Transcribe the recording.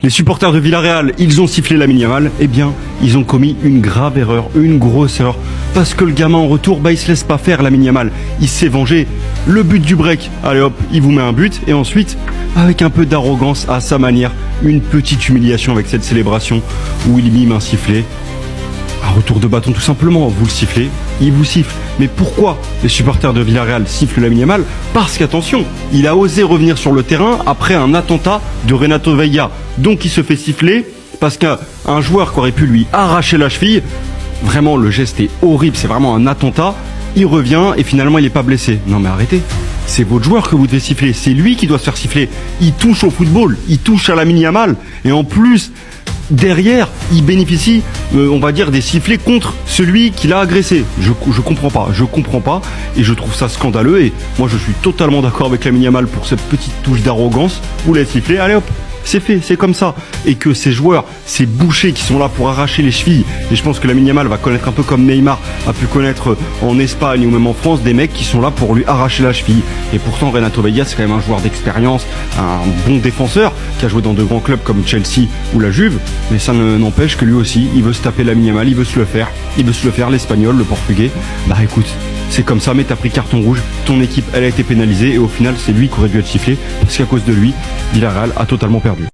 Les supporters de Villarreal, ils ont sifflé Lamine Yamal. Eh bien, ils ont commis une grave erreur, une grosse erreur. Parce que le gamin en retour, il se laisse pas faire Lamine Yamal. Il s'est vengé. Le but du break, allez hop, il vous met un but. Et ensuite, avec un peu d'arrogance à sa manière, une petite humiliation avec cette célébration où il mime un sifflet. Un retour de bâton tout simplement, vous le sifflez, il vous siffle. Mais pourquoi les supporters de Villarreal sifflent Lamine Yamal? Parce qu'attention, il a osé revenir sur le terrain après un attentat de Renato Veiga. Donc il se fait siffler parce qu'un joueur qui aurait pu lui arracher la cheville, vraiment le geste est horrible, c'est vraiment un attentat, il revient et finalement il n'est pas blessé. Non mais arrêtez, c'est votre joueur que vous devez siffler, c'est lui qui doit se faire siffler. Il touche au football, il touche à Lamine Yamal et en plus... derrière, il bénéficie, on va dire, des sifflets contre celui qui l'a agressé. Je comprends pas, et je trouve ça scandaleux. Et moi, je suis totalement d'accord avec Lamine Yamal pour cette petite touche d'arrogance. Vous l'avez sifflé, allez hop, c'est fait, c'est comme ça. Et que ces joueurs, ces bouchers qui sont là pour arracher les chevilles, et je pense que Lamine Yamal va connaître un peu comme Neymar a pu connaître en Espagne ou même en France, des mecs qui sont là pour lui arracher la cheville. Et pourtant, Renato Veiga, c'est quand même un joueur d'expérience, un bon défenseur, qui a joué dans de grands clubs comme Chelsea ou la Juve, mais ça n'empêche que lui aussi, il veut se taper Lamine Yamal, il veut se le faire, l'espagnol, le portugais. Bah écoute, c'est comme ça, mais t'as pris carton rouge, ton équipe, elle a été pénalisée, et au final, c'est lui qui aurait dû être sifflé, parce qu'à cause de lui, Villarreal a totalement perdu.